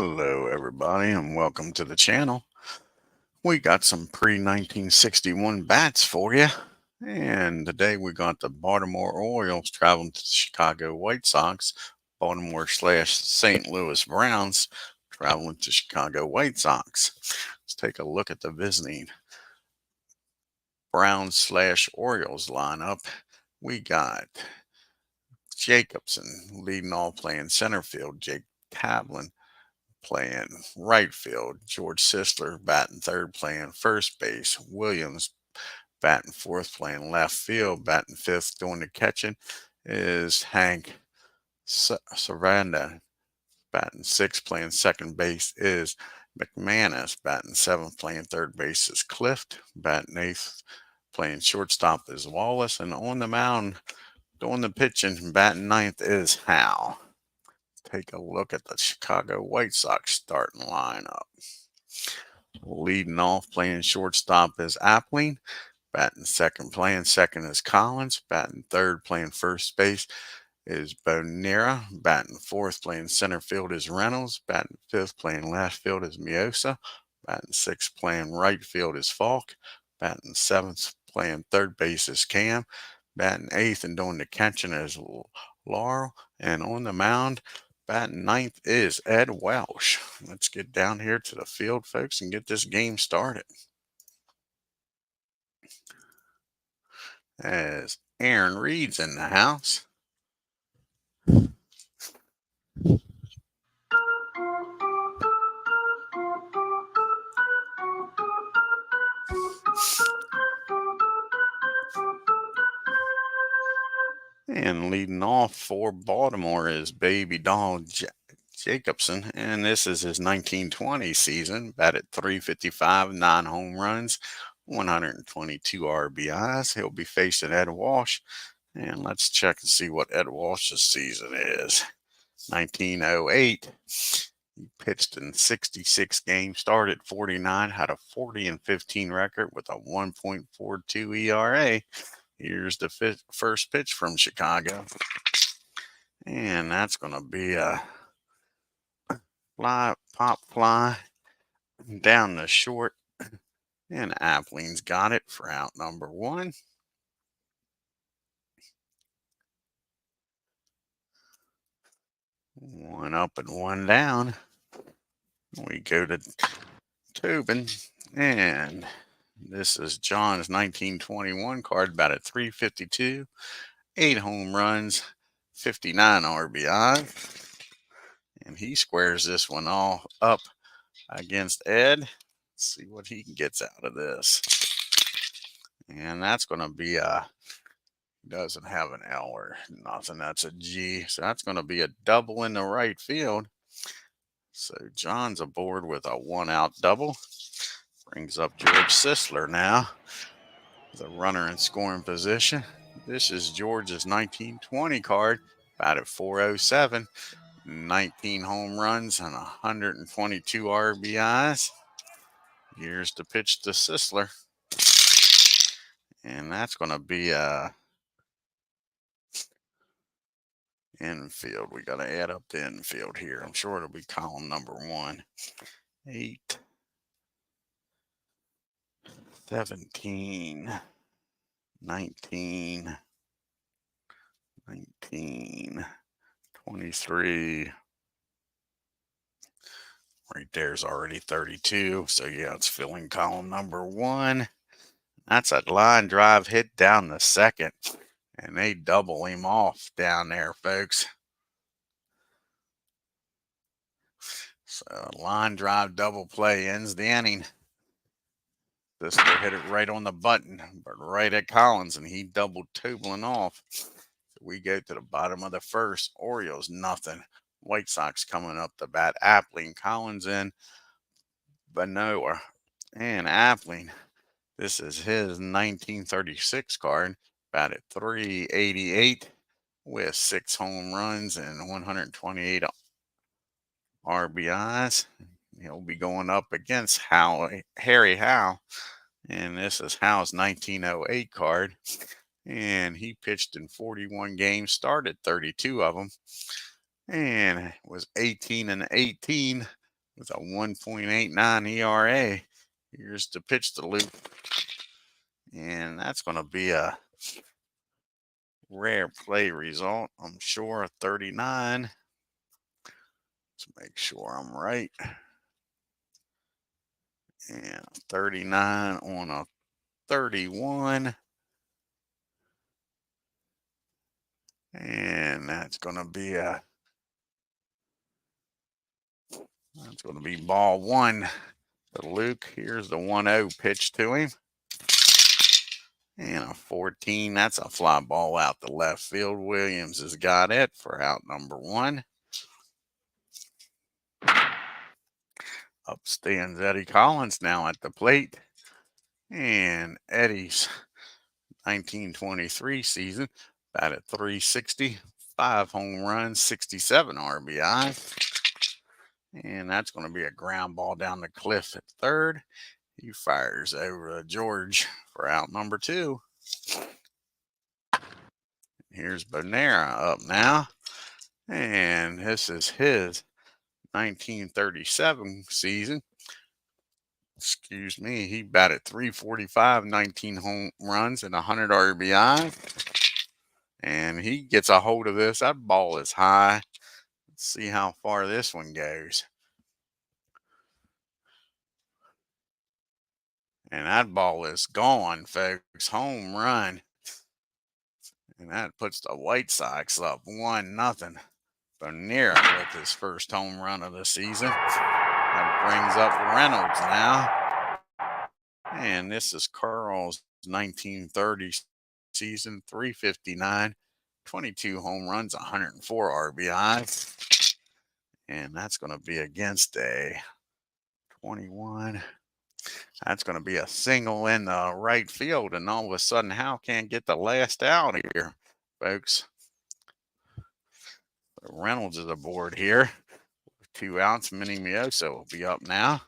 Hello everybody and welcome to the channel. We got some pre-1961 bats for you. And today we got the Baltimore Orioles traveling to the Chicago White Sox. Baltimore / St. Louis Browns traveling to Chicago White Sox. Let's take a look at the visiting Browns / Orioles lineup. We got Jacobson leading off, playing center field. Jake Tablin playing right field. George Sisler batting third, playing first base. Williams batting fourth, playing left field. Batting fifth, doing the catching is Hank Saranda. Batting sixth, playing second base is McManus. Batting seventh, playing third base is Clift. Batting eighth, playing shortstop is Wallace. And on the mound, doing the pitching, batting ninth is Howell. Take a look at the Chicago White Sox starting lineup. Leading off, playing shortstop is Apling. Batting second, playing second is Collins. Batting third, playing first base is Bonera. Batting fourth, playing center field is Reynolds. Batting fifth, playing left field is Miosa. Batting sixth, playing right field is Falk. Batting seventh, playing third base is Cam. Batting eighth and doing the catching is Laurel. And on the mound, batting ninth is Ed Welsh. Let's get down here to the field, folks, and get this game started. As Aaron Reed's in the house. And leading off for Baltimore is Baby Doll Jacobson, and this is his 1920 season. Batted .355, 9 home runs, 122 RBIs. He'll be facing Ed Walsh, and let's check and see what Ed Walsh's season is. 1908. He pitched in 66 games, started 49, had a 40-15 record with a 1.42 ERA. Here's the first pitch from Chicago. And that's going to be a pop fly down the short. And Appling's got it for out number one. One up and one down. We go to Tobin. And this is John's 1921 card, batted .352, 8 home runs, 59 RBI. And he squares this one all up against Ed. Let's see what he gets out of this. And that's going to be doesn't have an L or nothing. That's a G. So that's going to be a double in the right field. So John's aboard with a 1-out double. Brings up George Sisler now. The runner in scoring position. This is George's 1920 card, batted .407, 19 home runs and 122 RBIs. Here's the pitch to Sisler. And that's going to be a infield. We got to add up the infield here. I'm sure it'll be column number 1. 8, 17, 19, 19, 23. Right there's already 32. So yeah, it's filling column number 1. That's a line drive hit down the second. And they double him off down there, folks. So line drive double play ends the inning. This will hit it right on the button, but right at Collins, and he doubled Toblin off. So we go to the bottom of the first. Orioles, nothing. White Sox coming up to bat. Appling, Collins in, Benoa, and Appling. This is his 1936 card, batted .388 with 6 home runs and 128 RBIs. He'll be going up against Harry Howell, and this is Howell's 1908 card. And he pitched in 41 games, started 32 of them, and was 18-18 with a 1.89 ERA. Here's the pitch to Luke. And that's going to be a rare play result, I'm sure, a 39. Let's make sure I'm right. And 39 on a 31. And that's going to be ball one to Luke. Here's the 1-0 pitch to him. And a 14. That's a fly ball out the left field. Williams has got it for out number one. Up stands Eddie Collins now at the plate. And Eddie's 1923 season batted .360, 5 home runs, 67 RBI. And that's going to be a ground ball down the cliff at third. He fires over to George for out number two. Here's Bonera up now. And this is his 1937 season. Excuse me. He batted .345, 19 home runs, and 100 RBI. And he gets a hold of this. That ball is high. Let's see how far this one goes. And that ball is gone, folks. Home run. And that puts the White Sox up 1-0. Bonera with his first home run of the season. That brings up Reynolds now. And this is Carl's 1930 season, .359, 22 home runs, 104 RBI. And that's going to be against a 21. That's going to be a single in the right field. And all of a sudden, Howell can't get the last out here, folks. Reynolds is aboard here. 2 outs. Minnie Mioso will be up now.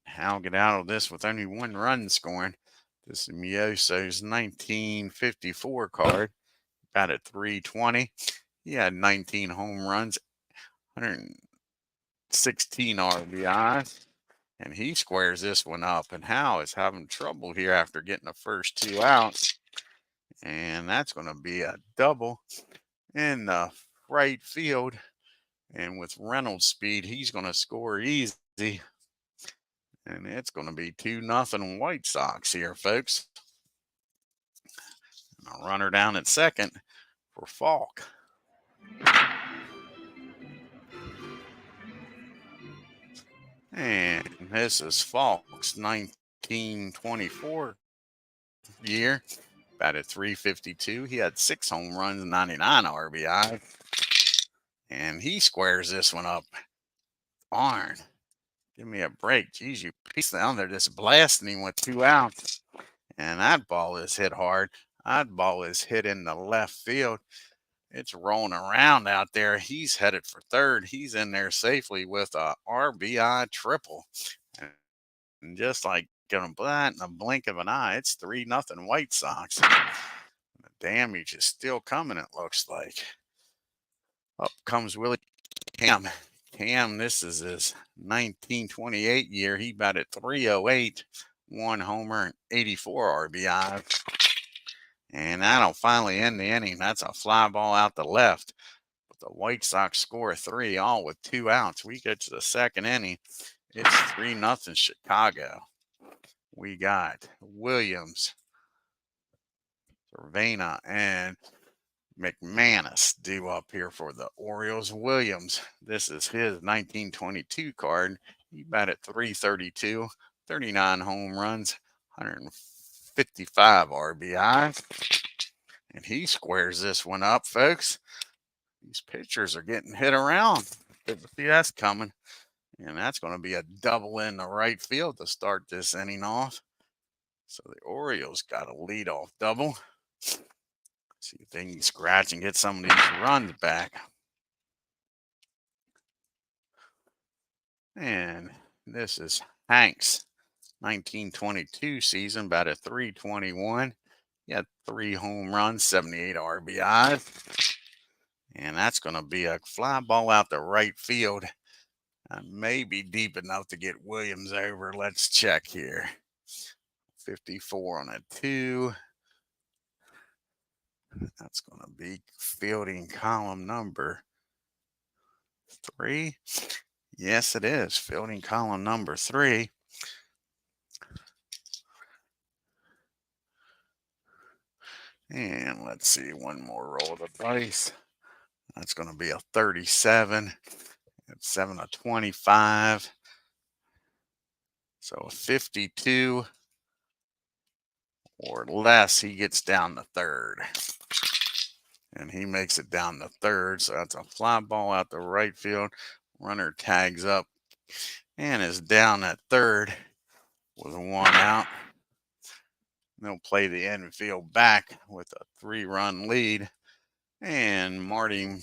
Howell get out of this with only 1 run scoring. This is Mioso's 1954 card. Batted .320. He had 19 home runs, 116 RBIs. And he squares this one up. And Howell is having trouble here after getting the first 2 outs. And that's going to be a double in the right field. And with Reynolds' speed, he's going to score easy. And it's going to be 2-0 White Sox here, folks. And a runner down at second for Falk. And this is Falk's 1924 year. Batted .352. He had 6 home runs, 99 RBI. And he squares this one up. Arn, give me a break. Geez, you piece down there just blasting him with 2 outs. And that ball is hit hard. That ball is hit in the left field. It's rolling around out there. He's headed for third. He's in there safely with a RBI triple. And just like going that in the blink of an eye, it's 3-0 White Sox. The damage is still coming, it looks like. Up comes Willie Cam. Cam, this is his 1928 year. He batted .308, 1 homer, and 84 RBI. And that'll finally end the inning. That's a fly ball out the left. But the White Sox score 3, all with 2 outs. We get to the second inning. It's 3-0 Chicago. We got Williams, Cervena, and McManus due up here for the Orioles. Williams, this is his 1922 card. He batted .332, 39 home runs, 155 RBI. And he squares this one up, folks. These pitchers are getting hit around. Good to see that's coming. And that's going to be a double in the right field to start this inning off. So the Orioles got a leadoff double. See if they can scratch and get some of these runs back. And this is Hanks, 1922 season, batted .321. He had 3 home runs, 78 RBI. And that's going to be a fly ball out the right field. may be deep enough to get Williams over. Let's check here. 54 on a 2. That's going to be fielding column number 3. Yes, it is. Fielding column number 3. And let's see, one more roll of the dice. That's going to be a 37. It's 7 of 25. So a 52 or less, he gets down to third. And he makes it down to third. So that's a fly ball out the right field. Runner tags up and is down at third with 1 out. They'll play the infield back with a 3-run lead. And Marty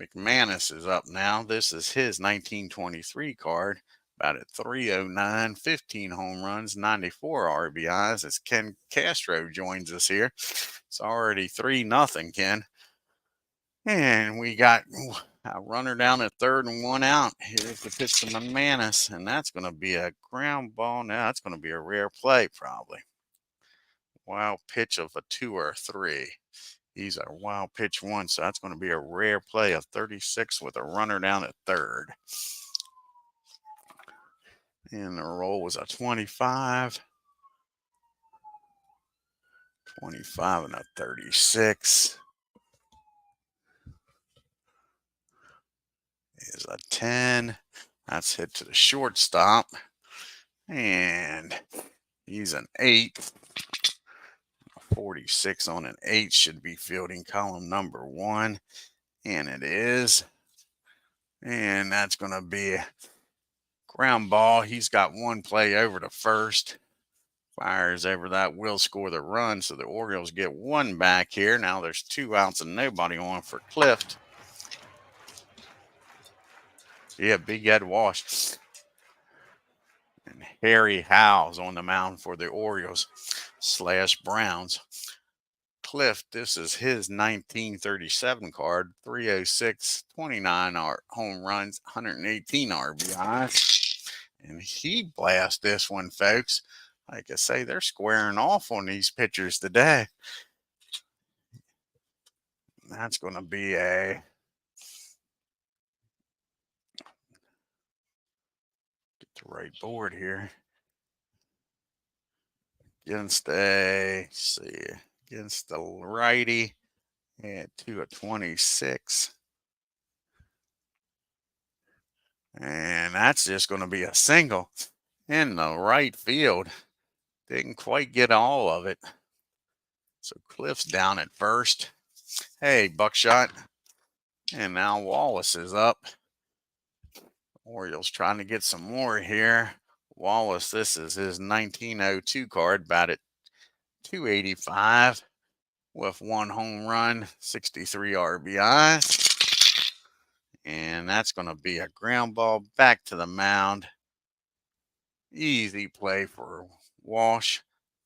McManus is up now. This is his 1923 card. About at 309, 15 home runs, 94 RBIs as Ken Castro joins us here. It's already 3-0, Ken. And we got a runner down at third and 1 out. Here's the pitch to McManus, and that's going to be a ground ball. Now that's going to be a rare play probably. Wild pitch of a 2 or a 3. He's a wild pitch 1, so that's going to be a rare play of 36 with a runner down at third. And the roll was a 25. 25 and a 36. Is a 10. That's hit to the shortstop. And he's an 8. 46 on an 8 should be fielding column number 1. And it is. And that's going to be a ground ball. He's got 1 play over to first. Fires over that, will score the run. So the Orioles get 1 back here. Now there's 2 outs and nobody on for Clift. Yeah, Big Ed Walsh. And Harry Howell's on the mound for the Orioles / Browns. Cliff, this is his 1937 card. 306, 29 home runs, 118 RBIs. And he blasts this one, folks. Like I say, they're squaring off on these pitchers today. That's going to be a... Get the right board here. Against against the righty at 2 of 26. And that's just going to be a single in the right field. Didn't quite get all of it. So Cliff's down at first. Hey, Buckshot. And now Wallace is up. Orioles trying to get some more here. Wallace, this is his 1902 card, batted 285 with 1 home run, 63 RBIs. And that's going to be a ground ball back to the mound. Easy play for Walsh.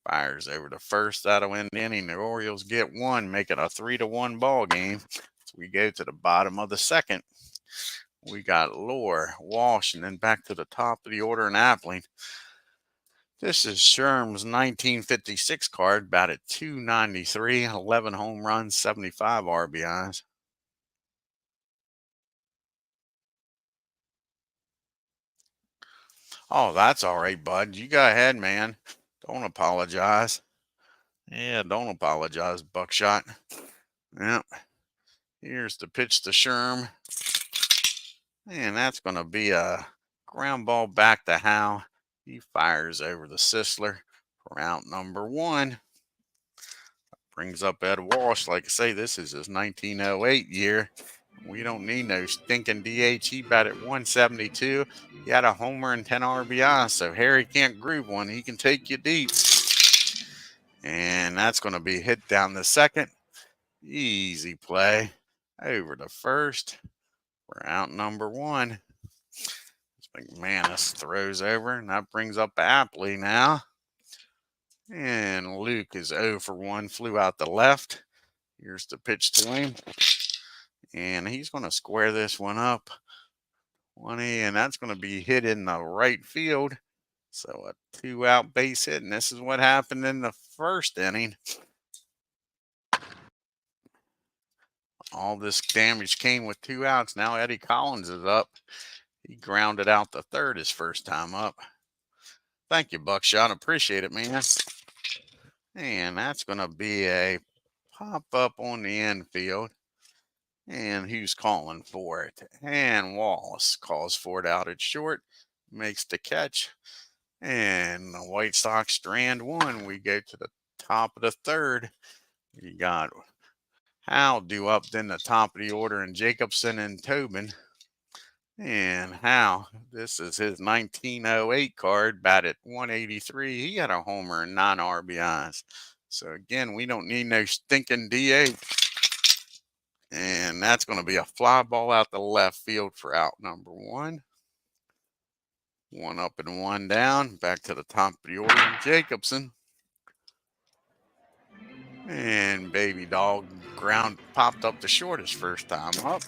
Fires over to first. That'll end the inning. The Orioles get 1, make it a 3-1 ball game. So we go to the bottom of the second. We got Lohr, Walsh, and then back to the top of the order in Appling. This is Sherm's 1956 card, batted 293, 11 home runs, 75 RBIs. Oh, that's all right, bud. You go ahead, man. Don't apologize. Yeah, don't apologize, Buckshot. Yep. Here's the pitch to Sherm. And that's going to be a ground ball back to Howe. He fires over the Sisler for out number 1. Brings up Ed Walsh. Like I say, this is his 1908 year. We don't need no stinking DH. He batted 172. He had a homer and 10 RBI. So Harry can't groove one. He can take you deep. And that's going to be hit down the second. Easy play. Over to first. We're out number 1. McManus throws over, and that brings up Apley now. And Luke is 0 for 1, flew out the left. Here's the pitch to him. And he's going to square this one up 20, and that's going to be hit in the right field. So a 2-out base hit, and this is what happened in the first inning. All this damage came with 2 outs. Now Eddie Collins is up. He grounded out the third his first time up. Thank you, Buckshot. Appreciate it, man. And that's going to be a pop up on the infield. And who's calling for it? And Wallace calls for it out at short. Makes the catch. And the White Sox strand one. We go to the top of the third. You got Howell due up in the top of the order, and Jacobson and Tobin. And Howell, this is his 1908 card, batted 183. He had a homer and 9 RBIs. So again, we don't need no stinking DH. And that's going to be a fly ball out the left field for out number 1. 1 up and 1 down. Back to the top of the order, Jacobson. And Baby Dog ground popped up the short his first time up.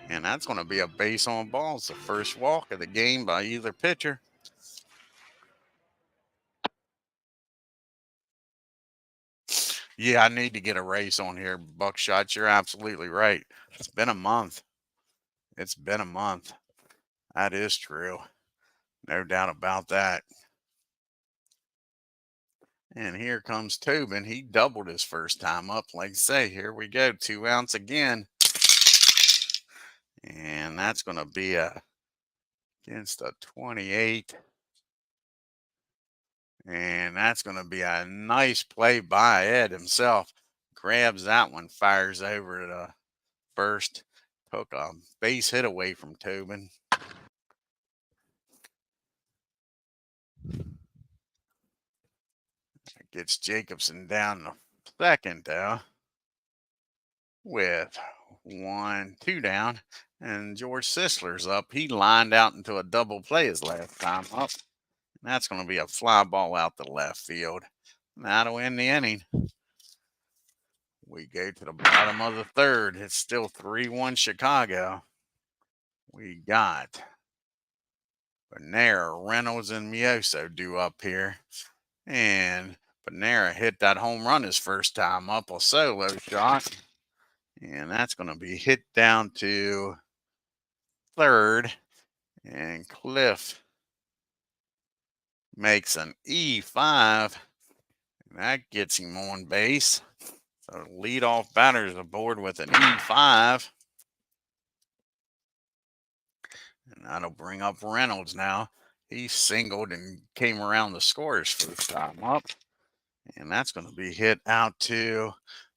And that's going to be a base on balls. The first walk of the game by either pitcher. Yeah, I need to get a race on here, Buckshot. You're absolutely right. It's been a month. It's been a month. That is true. No doubt about that. And here comes Tobin. He doubled his first time up. Like I say, here we go. 2 outs again. And that's going to be against a 28. And that's going to be a nice play by Ed himself. Grabs that one, fires over to first. Took a base hit away from Tobin. Gets Jacobson down to second, though, with 1, 2 down. And George Sisler's up. He lined out into a double play his last time up. And that's going to be a fly ball out the left field. And that'll end the inning. We go to the bottom of the third. It's still 3-1 Chicago. We got Panera, Reynolds, and Mioso due up here. And Panera hit that home run his first time up, a solo shot. And that's going to be hit down to third. And Cliff makes an E5. And that gets him on base. So leadoff batter's aboard with an E5. And that'll bring up Reynolds now. He singled and came around the scorer's first time up. And that's going to be hit out to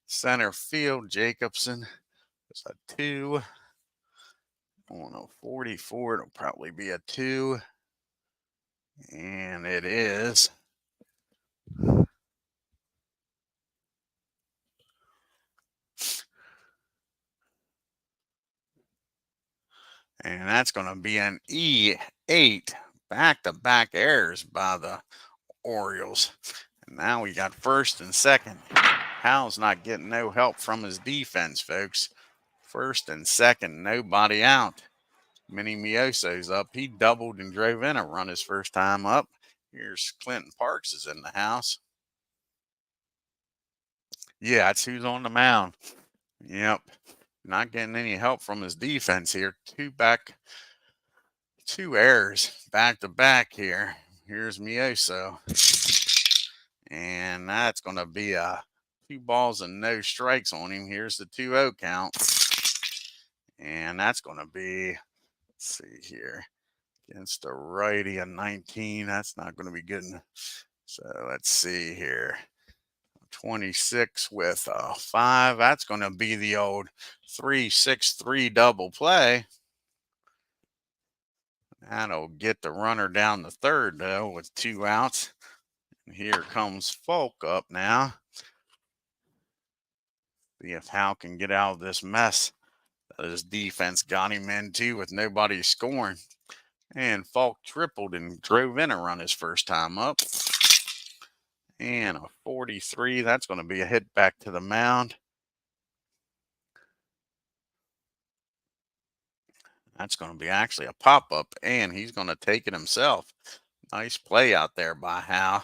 center field. Jacobson is a 2. On a 44, it'll probably be a 2. And it is. And that's going to be an E8. Back-to-back errors by the Orioles. And now we got first and second. Hal's not getting no help from his defense, folks. First and second, nobody out. Minnie Mioso's up. He doubled and drove in a run his first time up. Here's Clinton Parks is in the house. Yeah, that's who's on the mound. Yep. Not getting any help from his defense here. 2 errors back to back here. Here's Mioso. And that's going to be a 2 balls and no strikes on him. Here's the 2-0 count. And that's going to be, let's see here, against a righty, a 19. That's not going to be good. So let's see here. 26 with a 5. That's going to be the old 3-6-3 double play. That'll get the runner down the third, though, with 2 outs. And here comes Folk up now. See if Hal can get out of this mess that his defense got him into with nobody scoring. And Falk tripled and drove in a run his first time up. And a 43. That's going to be a hit back to the mound. That's going to be actually a pop-up, and he's going to take it himself. Nice play out there by Howe.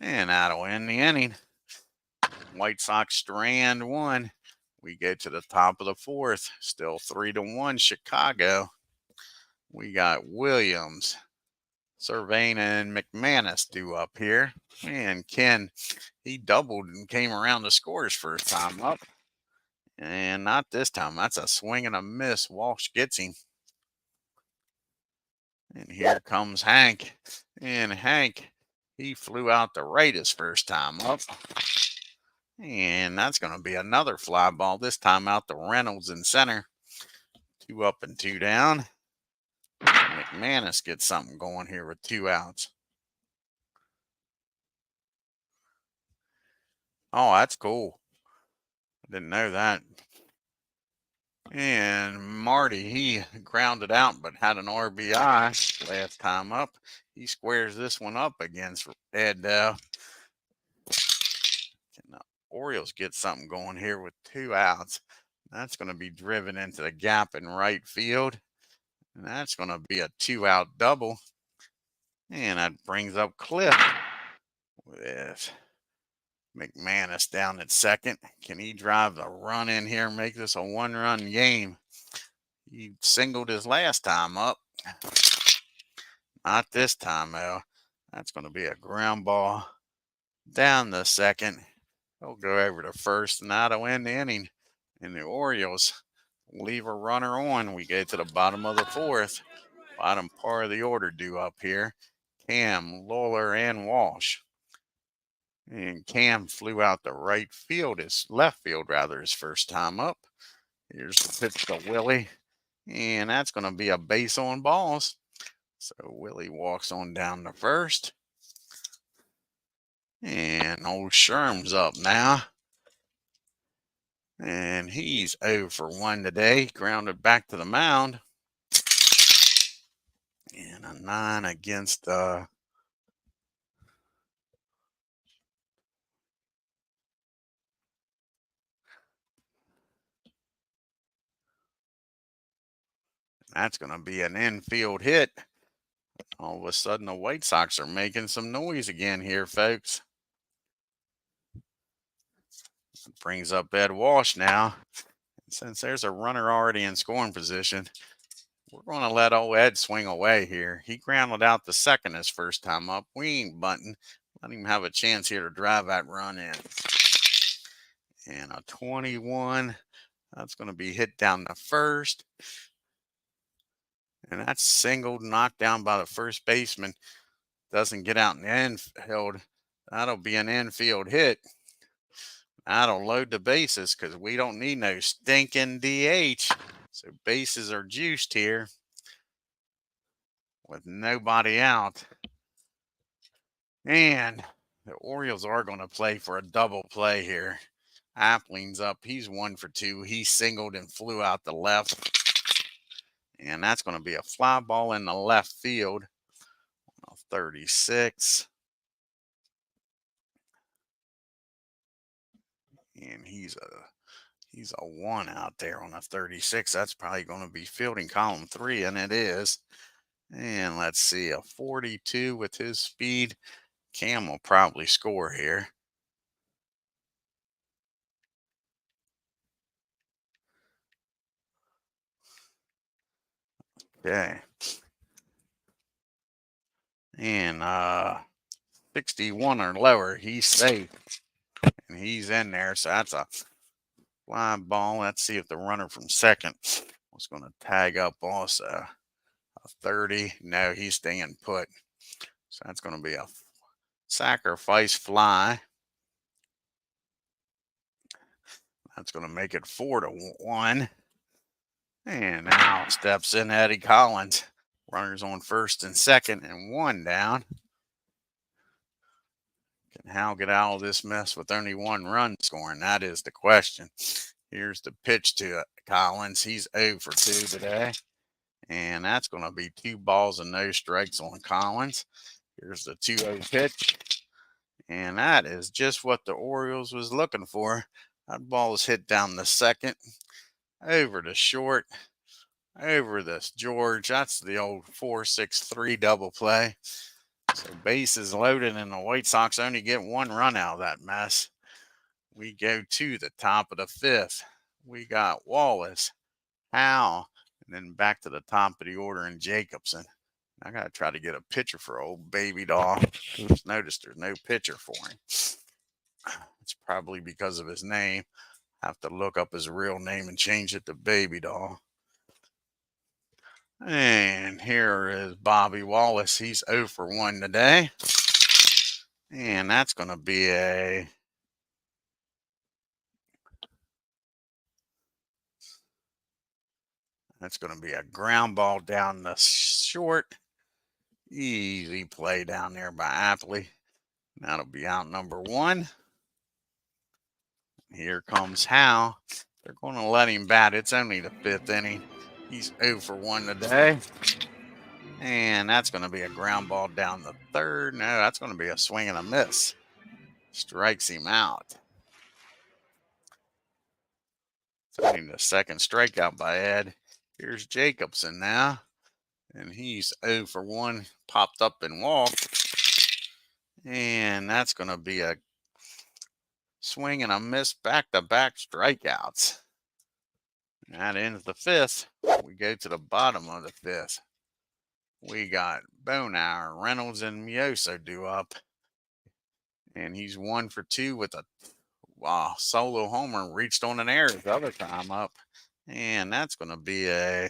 And that'll end the inning. White Sox strand one. We get to the top of the fourth. Still 3-1 Chicago. We got Williams, Cervena, and McManus due up here. And Ken, he doubled and came around to score his first time up. And not this time. That's a swing and a miss. Walsh gets him. And here comes Hank. And Hank, he flew out to right his first time up. And that's going to be another fly ball, this time out to Reynolds in center. 2 up and 2 down. McManus gets something going here with 2 outs. Oh, that's cool. I didn't know that. And Marty, he grounded out but had an RBI last time up. He squares this one up against Ed. Can the Orioles get something going here with 2 outs? That's going to be driven into the gap in right field. And that's going to be a 2-out double. And that brings up Cliff with McManus down at second. Can he drive the run in here and make this a 1-run game? He singled his last time up. Not this time, though. That's going to be a ground ball down the second. He'll go over to first, and that'll end the inning. And the Orioles leave a runner on. We get to the bottom of the fourth. Bottom part of the order due up here. Cam, Lawler, and Walsh. And Cam flew out to right field, his left field rather, his first time up. Here's the pitch to Willie. And that's going to be a base on balls. So Willie walks on down to first. And old Sherm's up now. And he's 0 for 1 today. Grounded back to the mound. And a 9 against that's going to be an infield hit. All of a sudden, the White Sox are making some noise again here, folks. Brings up Ed Walsh now. Since there's a runner already in scoring position, we're going to let old Ed swing away here. He grounded out the second his first time up. We ain't bunting. Let him have a chance here to drive that run in. And a 21. That's going to be hit down the first. And that's singled, knocked down by the first baseman. Doesn't get out in the infield. That'll be an infield hit. That'll load the bases because we don't need no stinking DH. So bases are juiced here with nobody out. And the Orioles are going to play for a double play here. Appling's up. He's 1 for 2. He singled and flew out the left. And that's going to be a fly ball in the left field. 36. And he's a 1 out there on a 36. That's probably going to be fielding column 3, and it is. And let's see, a 42 with his speed. Cam will probably score here. Okay. And 61 or lower, he's safe. And he's in there, so that's a fly ball. Let's see if the runner from second was going to tag up also. A 30. No, he's staying put. So that's going to be a sacrifice fly. That's going to make it 4-1. And now steps in Eddie Collins. Runners on first and second and 1 down. Can Hal get out of this mess with only 1 run scoring? That is the question. Here's the pitch to Collins. He's 0 for 2 today. And that's going to be 2 balls and no strikes on Collins. Here's the 2-0 pitch. And that is just what the Orioles was looking for. That ball is hit down the second, over to short, over this George. That's the old 4-6-3 double play. So bases loaded, and the White Sox only get one run out of that mess. We go to the top of the fifth. We got Wallace, Howell, and then back to the top of the order in Jacobson. I got to try to get a pitcher for old baby doll. Just noticed there's no pitcher for him. It's probably because of his name. I have to look up his real name and change it to baby doll. And here is Bobby Wallace. He's 0 for 1 today. And that's going to be a ground ball down the short. Easy play down there by Apba. That'll be out number 1. Here comes Howell. They're going to let him bat. It's only the 5th inning. He's 0 for 1 today. And that's going to be a ground ball down the third. No, that's going to be a swing and a miss. Strikes him out. Getting the second strikeout by Ed. Here's Jacobson now. And he's 0 for 1. Popped up and walked. And that's going to be a swing and a miss, back-to-back strikeouts. That ends the 5th. We go to the bottom of the 5th. We got Bonauer, Reynolds, and Mioso due up. And he's 1 for 2 with a solo homer. Reached on an error the other time up. And that's going to be a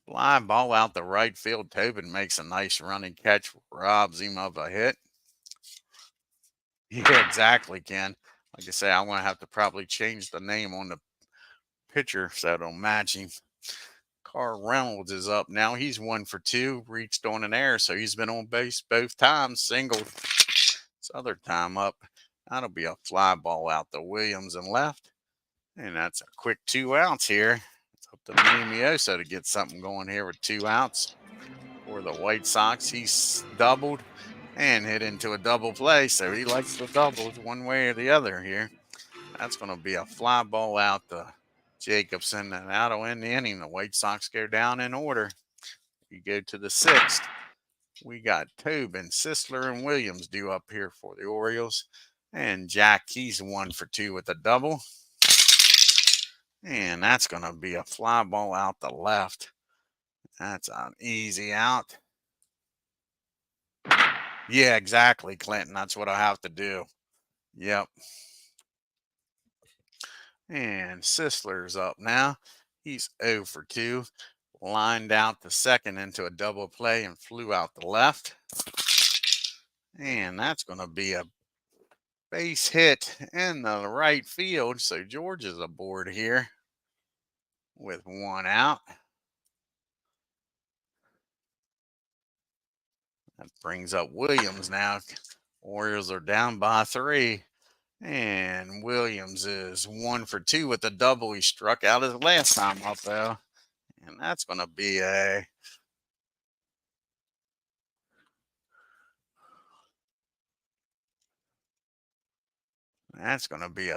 fly ball out the right field. Tobin makes a nice running catch, robs him of a hit. Yeah, exactly, Ken. Like I say, I'm going to have to probably change the name on the pitcher so it'll match him. Carl Reynolds is up now. He's 1 for 2, reached on an error, so he's been on base both times, singled this other time up. That'll be a fly ball out to Williams and left. And that's a quick 2 outs here. It's up to Mioso to get something going here with 2 outs for the White Sox. He's doubled and hit into a double play, so he likes the doubles one way or the other here. That's going to be a fly ball out to Jacobson, and that'll end the inning. The White Sox go down in order. We go to the 6th. We got Tobin, Sisler, and Williams due up here for the Orioles. And Jack, he's 1 for 2 with a double. And that's going to be a fly ball out the left. That's an easy out. Yeah, exactly, Clinton. That's what I have to do. Yep. And Sisler's up now. He's 0 for 2. Lined out the second into a double play and flew out the left. And that's going to be a base hit in the right field. So George is aboard here with 1 out. That brings up Williams now. Orioles are down by 3. And Williams is 1 for 2 with a double. He struck out his last time up, though. And that's going to be a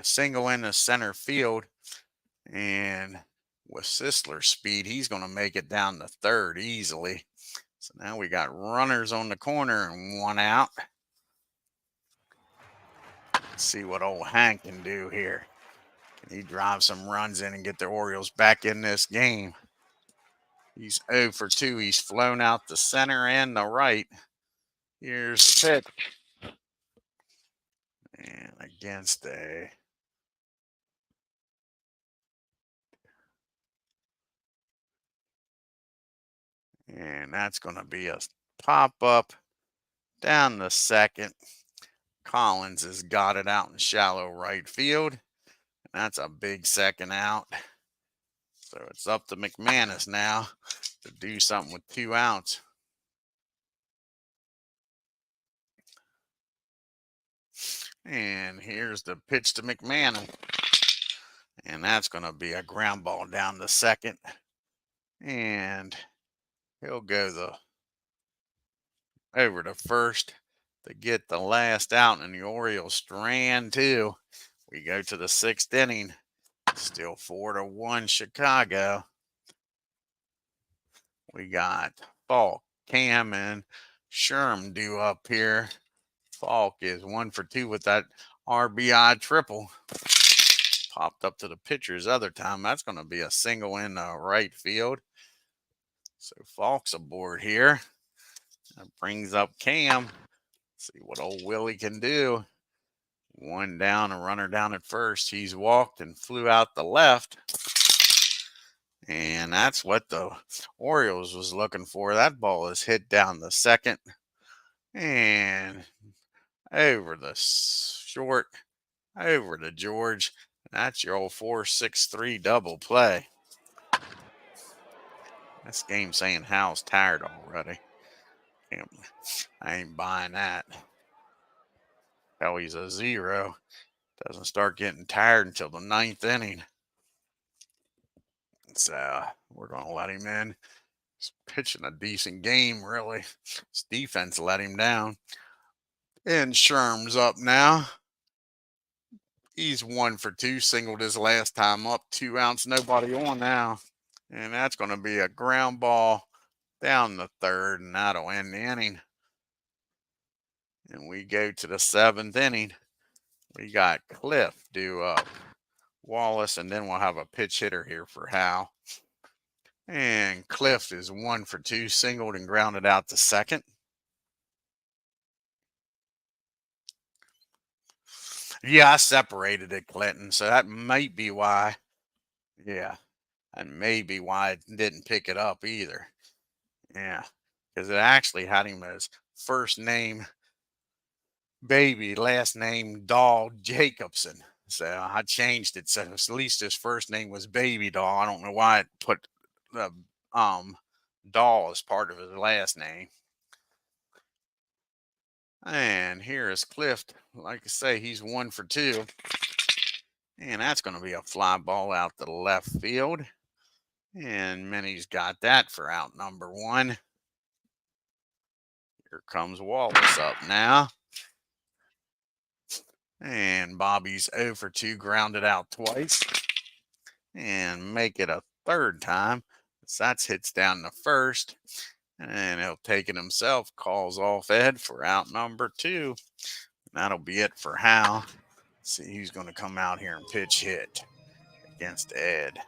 single in the center field. And with Sisler's speed, he's going to make it down to third easily. So now we got runners on the corner and 1 out. Let's see what old Hank can do here. Can he drive some runs in and get the Orioles back in this game? He's 0 for 2. He's flown out the center and the right. Here's the pitch. And against a and that's going to be a pop up down the second. Collins has got it out in shallow right field. That's a big second out. So it's up to McManus now to do something with 2 outs. And here's the pitch to McManus. And that's going to be a ground ball down the second. And he'll go over to first to get the last out, and the Orioles strand 2. We go to the 6th inning. Still 4-1 Chicago. We got Falk, Cam, and Sherm due up here. Falk is 1-for-2 with that RBI triple. Popped up to the pitcher's other time. That's going to be a single in right field. So Falk's aboard here. That brings up Cam. See what old Willie can do. One down, a runner down at first. He's walked and flew out the left. And that's what the Orioles was looking for. That ball is hit down the second and over the short, over to George. That's your old 4-6-3 double play. This game saying Hal's tired already. I ain't buying that. Hell, he's a 0. Doesn't start getting tired until the 9th inning. So we're going to let him in. He's pitching a decent game, really. His defense let him down. And Sherm's up now. He's 1-for-2, singled his last time up, 2 outs, nobody on now. And that's going to be a ground ball down the third, and that'll end the inning. And we go to the 7th inning. We got Cliff due up, Wallace, and then we'll have a pitch hitter here for Howell. And Cliff is 1-for-2, singled and grounded out to second. Yeah, I separated it, Clinton, so that might be why. Yeah, and maybe why it didn't pick it up either. Yeah, because it actually had him as first name Baby, last name Doll Jacobson. So I changed it so at least his first name was Baby Doll. I don't know why it put the Doll as part of his last name. And here is Cliff. Like I say, he's 1-for-2. And that's going to be a fly ball out to the left field. And Minnie's got that for out number 1. Here comes Wallace up now. And Bobby's 0-for-2, grounded out twice. And make it a third time. So that's hits down the first. And he'll take it himself. Calls off Ed for out number 2. That'll be it for Hal. See who's going to come out here and pitch hit against Ed.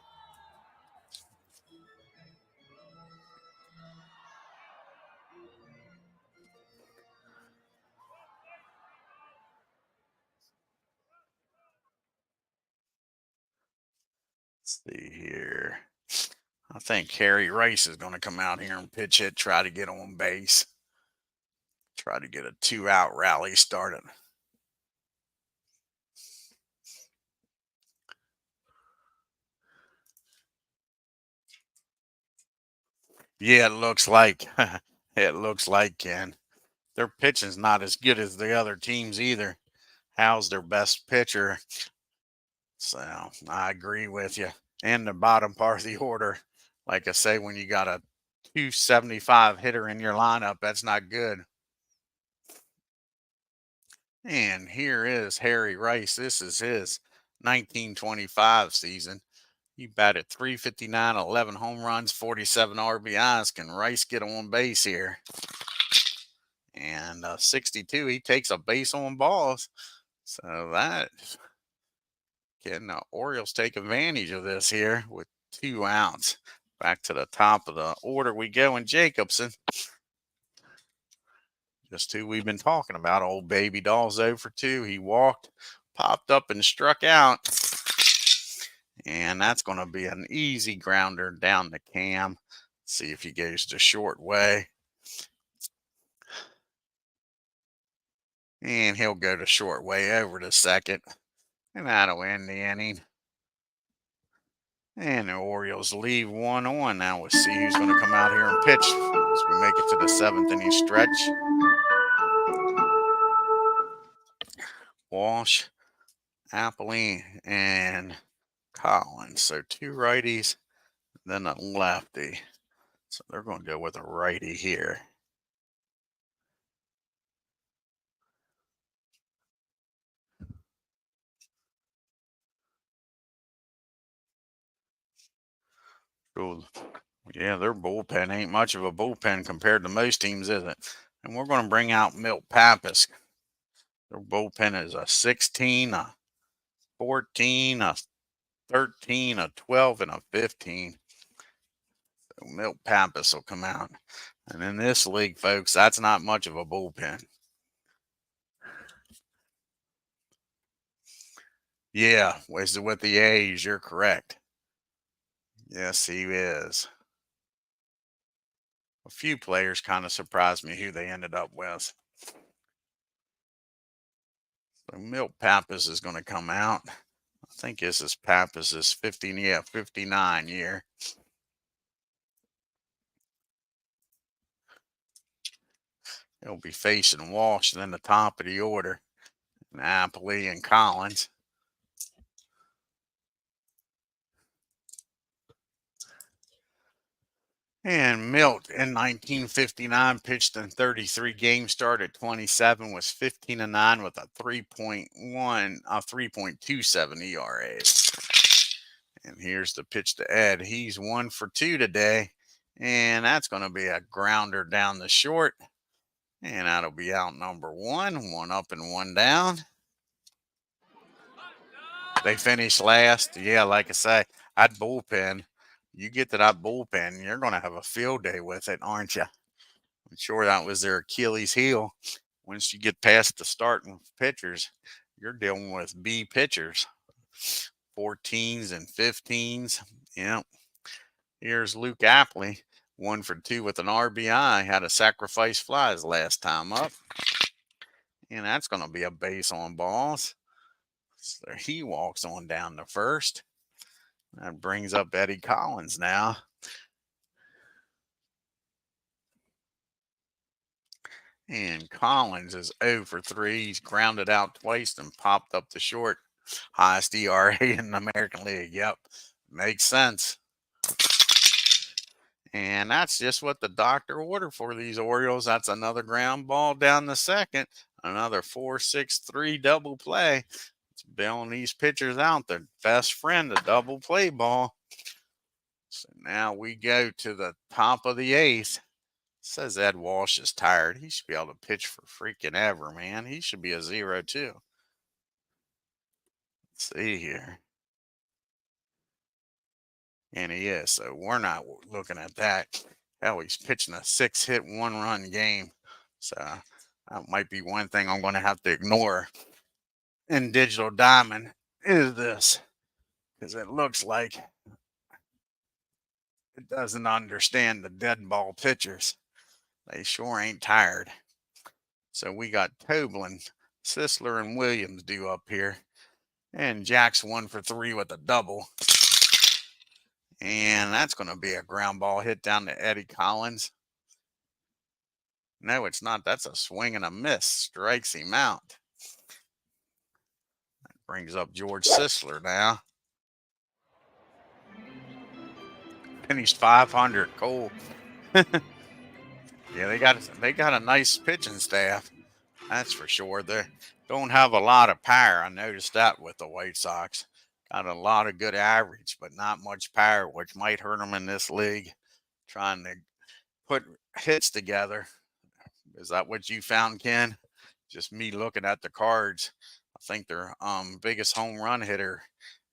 Let's see here. I think Harry Rice is going to come out here and pitch hit, try to get on base. Try to get a 2-out rally started. Yeah, it looks like Ken. Their pitching's not as good as the other teams either. Hal's their best pitcher. So I agree with you. And the bottom part of the order, like I say, when you got a 275 hitter in your lineup, that's not good. And here is Harry Rice. This is his 1925 season. He batted 359, 11 home runs, 47 RBIs. Can Rice get on base here? And 62, he takes a base on balls. So that can the Orioles take advantage of this here with 2 outs. Back to the top of the order we go. And Jacobson, just who we've been talking about, old Baby Doll's 0-for-2. He walked, popped up, and struck out. And that's going to be an easy grounder down the Cam. See if he goes to short way. And he'll go to short way over to second. And that'll end the inning. And the Orioles leave 1 on. Now we'll see who's going to come out here and pitch as we make it to the 7th inning stretch. Walsh, Apba, and Collins. So 2 righties, then a lefty. So they're going to go with a righty here. Cool. Yeah, their bullpen ain't much of a bullpen compared to most teams, is it? And we're going to bring out Milt Pappas. Their bullpen is a 16, a 14, a 13, a 12, and a 15. So Milt Pappas will come out. And in this league, folks, that's not much of a bullpen. Yeah, with the A's, you're correct. Yes, he is. A few players kind of surprised me who they ended up with. So Milt Pappas is going to come out. I think this is Pappas's 59 year. He'll be facing Walsh then the top of the order. Napoli and Collins. And Milt in 1959 pitched in 33 games, started 27, was 15-9 with a 3.27 ERA. And here's the pitch to Ed. He's 1 for 2 today. And that's going to be a grounder down the short. And that'll be out number 1. 1 up and 1 down. They finished last. Yeah, like I say, that bullpen, you get to that bullpen, you're going to have a field day with it, aren't you? I'm sure that was their Achilles heel. Once you get past the starting pitchers, you're dealing with B pitchers, 14s and 15s. Yeah. Here's Luke Apley, 1 for 2 with an RBI. Had a sacrifice fly his last time up. And that's going to be a base on balls. So he walks on down to first. That brings up Eddie Collins now. And Collins is 0 for 3. He's grounded out twice and popped up the short. Highest ERA in the American League. Yep, makes sense. And that's just what the doctor ordered for these Orioles. That's another ground ball down the second. Another 4-6-3 double play. It's bailing these pitchers out. Their best friend, the double play ball. So now we go to the top of the 8th. Says Ed Walsh is tired. He should be able to pitch for freaking ever, man. He should be a 0 too. Let's see here. And he is. So we're not looking at that. Hell, he's pitching a 6-hit, 1-run game. So that might be one thing I'm going to have to ignore in Digital Diamond is this. Because it looks like it doesn't understand the dead ball pitchers. They sure ain't tired. So we got Toblin, Sisler, and Williams due up here. And Jack's 1 for 3 with a double. And that's going to be a ground ball hit down to Eddie Collins. No, it's not. That's a swing and a miss. Strikes him out. That brings up George Sisler now. Finished 500. Cool. Yeah, they got a nice pitching staff. That's for sure. They don't have a lot of power. I noticed that with the White Sox. Got a lot of good average, but not much power, which might hurt them in this league. Trying to put hits together. Is that what you found, Ken? Just me looking at the cards. I think their biggest home run hitter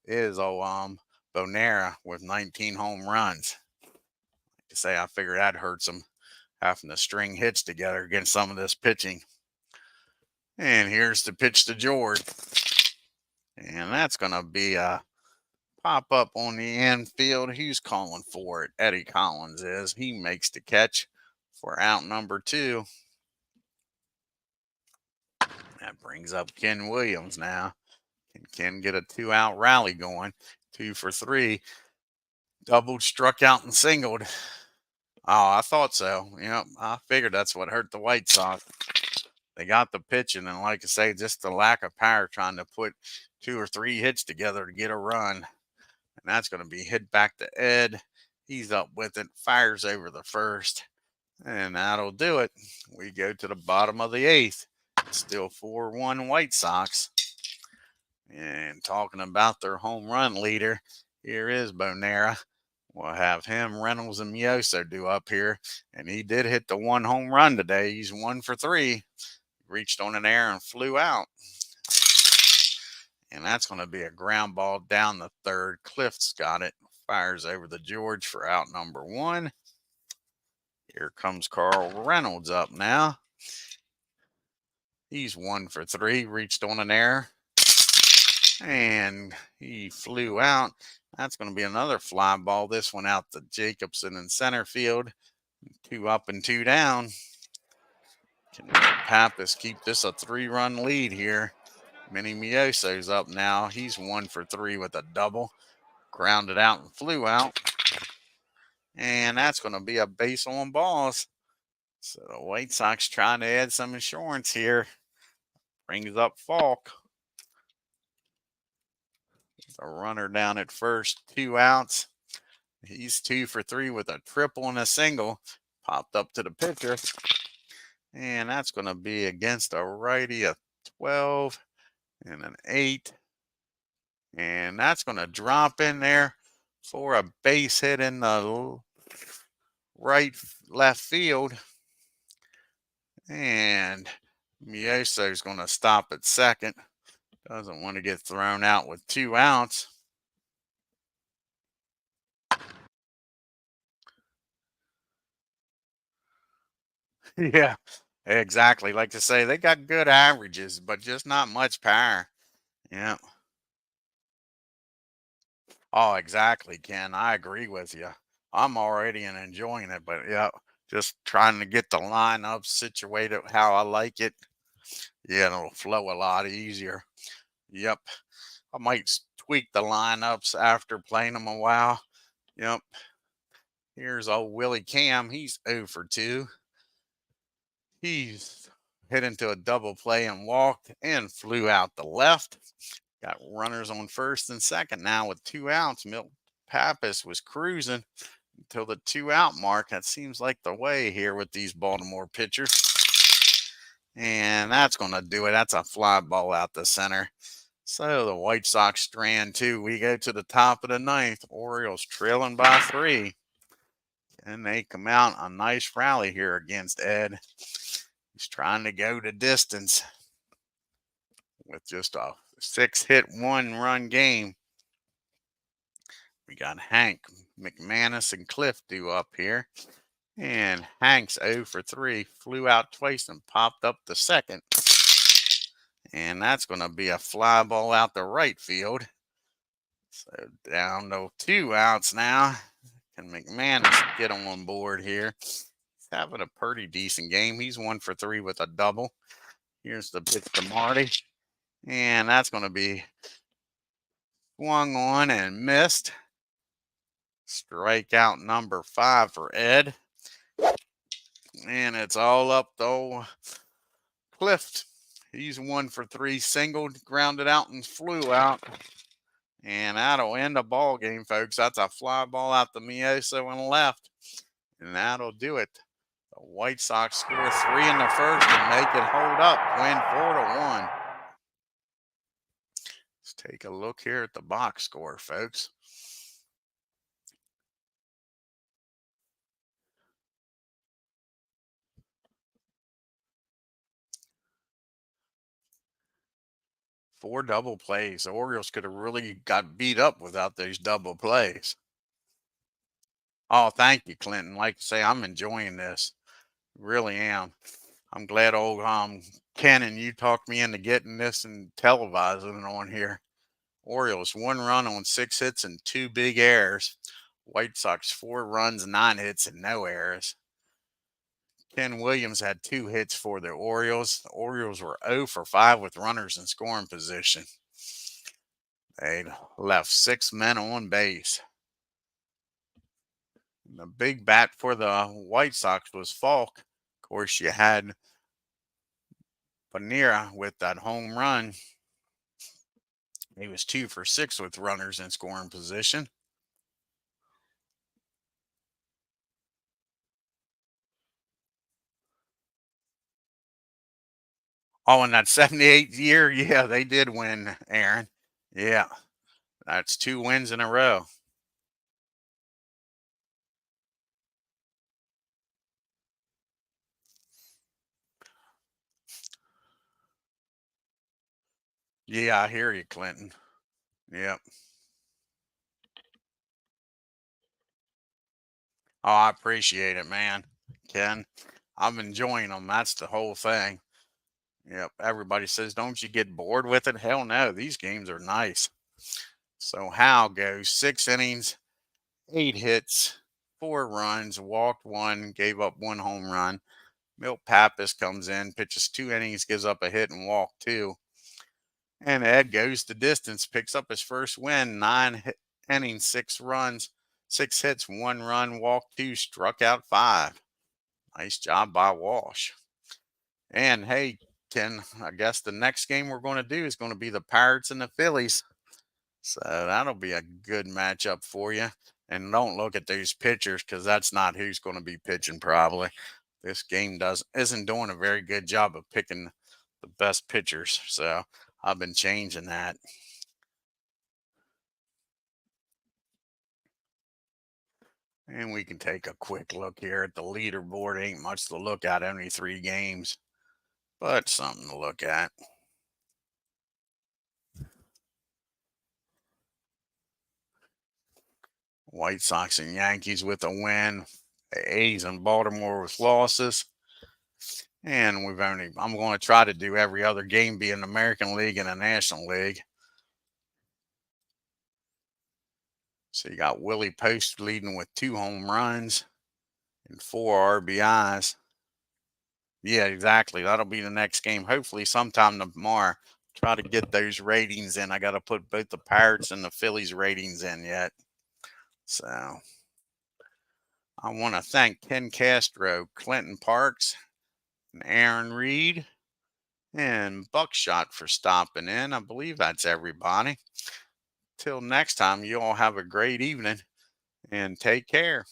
is Bonera with 19 home runs. Like I say, I figure that hurts them having to string hits together against some of this pitching. And here's the pitch to George. And that's going to be a pop up on the infield. Who's calling for it? Eddie Collins is. He makes the catch for out number 2. That brings up Ken Williams now. Can Ken get a 2-out rally going? 2 for 3. Doubled, struck out, and singled. Oh, I thought so. Yep, I figured that's what hurt the White Sox. They got the pitching, and like I say, just the lack of power trying to put 2 or 3 hits together to get a run. And that's going to be hit back to Ed. He's up with it, fires over the first, and that'll do it. We go to the bottom of the 8th. Still 4-1 White Sox. And talking about their home run leader, here is Bonera We'll have him, Reynolds, and Mioso do up here. And he did hit the one home run today. He's 1 for 3. Reached on an air and flew out. And that's going to be a ground ball down the third. Clift's got it. Fires over the George for out number 1. Here comes Carl Reynolds up now. He's 1 for 3. Reached on an air. And he flew out. That's going to be another fly ball. This one out to Jacobson in center field. 2 up and 2 down. Can Pappas keep this a 3-run lead here? Minnie Mioso's up now. He's 1 for 3 with a double. Grounded out and flew out. And that's going to be a base on balls. So the White Sox trying to add some insurance here. Brings up Falk. The runner down at first, 2 outs. He's 2 for 3 with a triple and a single. Popped up to the pitcher. And that's going to be against a righty, a 12 and an 8. And that's going to drop in there for a base hit in the left field. And Mioso's going to stop at second. Doesn't want to get thrown out with 2 outs. Yeah, exactly. Like to say, they got good averages, but just not much power. Yeah. Oh, exactly, Ken. I agree with you. I'm already enjoying it, but yeah, just trying to get the lineup situated how I like it. Yeah, it'll flow a lot easier. Yep. I might tweak the lineups after playing them a while. Yep. Here's old Willie Cam. He's 0 for 2. He's hit into a double play and walked and flew out the left. Got runners on first and second now with 2 outs. Milt Pappas was cruising until the 2-out mark. That seems like the way here with these Baltimore pitchers. And that's going to do it. That's a fly ball out the center. So the White Sox strand 2. We go to the top of the 9th. Orioles trailing by 3. And they come out a nice rally here against Ed. He's trying to go the distance with just a 6-hit, 1-run game. We got Hank, McManus, and Cliff due up here. And Hank's 0 for 3. Flew out twice and popped up the second. And that's going to be a fly ball out the right field. So down to 2 outs now. Can McManus get on board here? He's having a pretty decent game. He's 1 for 3 with a double. Here's the pitch to Marty. And that's going to be swung on and missed. Strikeout number 5 for Ed. And it's all up to Clift. He's 1 for 3, singled, grounded out, and flew out. And that'll end the ball game, folks. That's a fly ball out the Mioso and left. And that'll do it. The White Sox score 3 in the first and make it hold up, win 4-1. Let's take a look here at the box score, folks. Four double plays. The Orioles could have really got beat up without those double plays. Oh, thank you, Clinton. Like I say, I'm enjoying this. Really am. I'm glad old Ken and you talked me into getting this and televising it on here. Orioles 1 run on 6 hits and 2 big errors. White Sox 4 runs, 9 hits, and no errors. Ken Williams had 2 hits for the Orioles. The Orioles were 0 for 5 with runners in scoring position. They left 6 men on base. And the big bat for the White Sox was Falk. Of course, you had Panera with that home run. He was 2 for 6 with runners in scoring position. Oh, in that 78 year, yeah, they did win, Aaron. Yeah, that's 2 wins in a row. Yeah, I hear you, Clinton. Yep. Oh, I appreciate it, man. Ken, I'm enjoying them. That's the whole thing. Yep. Everybody says, don't you get bored with it? Hell no. These games are nice. So Howe goes 6 innings, 8 hits, 4 runs, walked one, gave up 1 home run. Milt Pappas comes in, pitches 2 innings, gives up a hit and walked two. And Ed goes the distance, picks up his first win, 9 innings, 6 runs, 6 hits, 1 run, walked two, struck out five. Nice job by Walsh. And hey, Ken, I guess the next game we're going to do is going to be the Pirates and the Phillies. So that'll be a good matchup for you. And don't look at these pitchers because that's not who's going to be pitching probably. This game isn't doing a very good job of picking the best pitchers. So I've been changing that. And we can take a quick look here at the leaderboard. Ain't much to look at, only 3 games, but something to look at. White Sox and Yankees with a win. The A's and Baltimore with losses. And I'm going to try to do every other game be an American League and a National League. So you got Willie Post leading with 2 home runs and 4 RBIs. Yeah, exactly. That'll be the next game. Hopefully sometime tomorrow. Try to get those ratings in. I got to put both the Pirates and the Phillies ratings in yet. So I want to thank Ken Castro, Clinton Parks, and Aaron Reed, and Buckshot for stopping in. I believe that's everybody. Till next time, you all have a great evening and take care.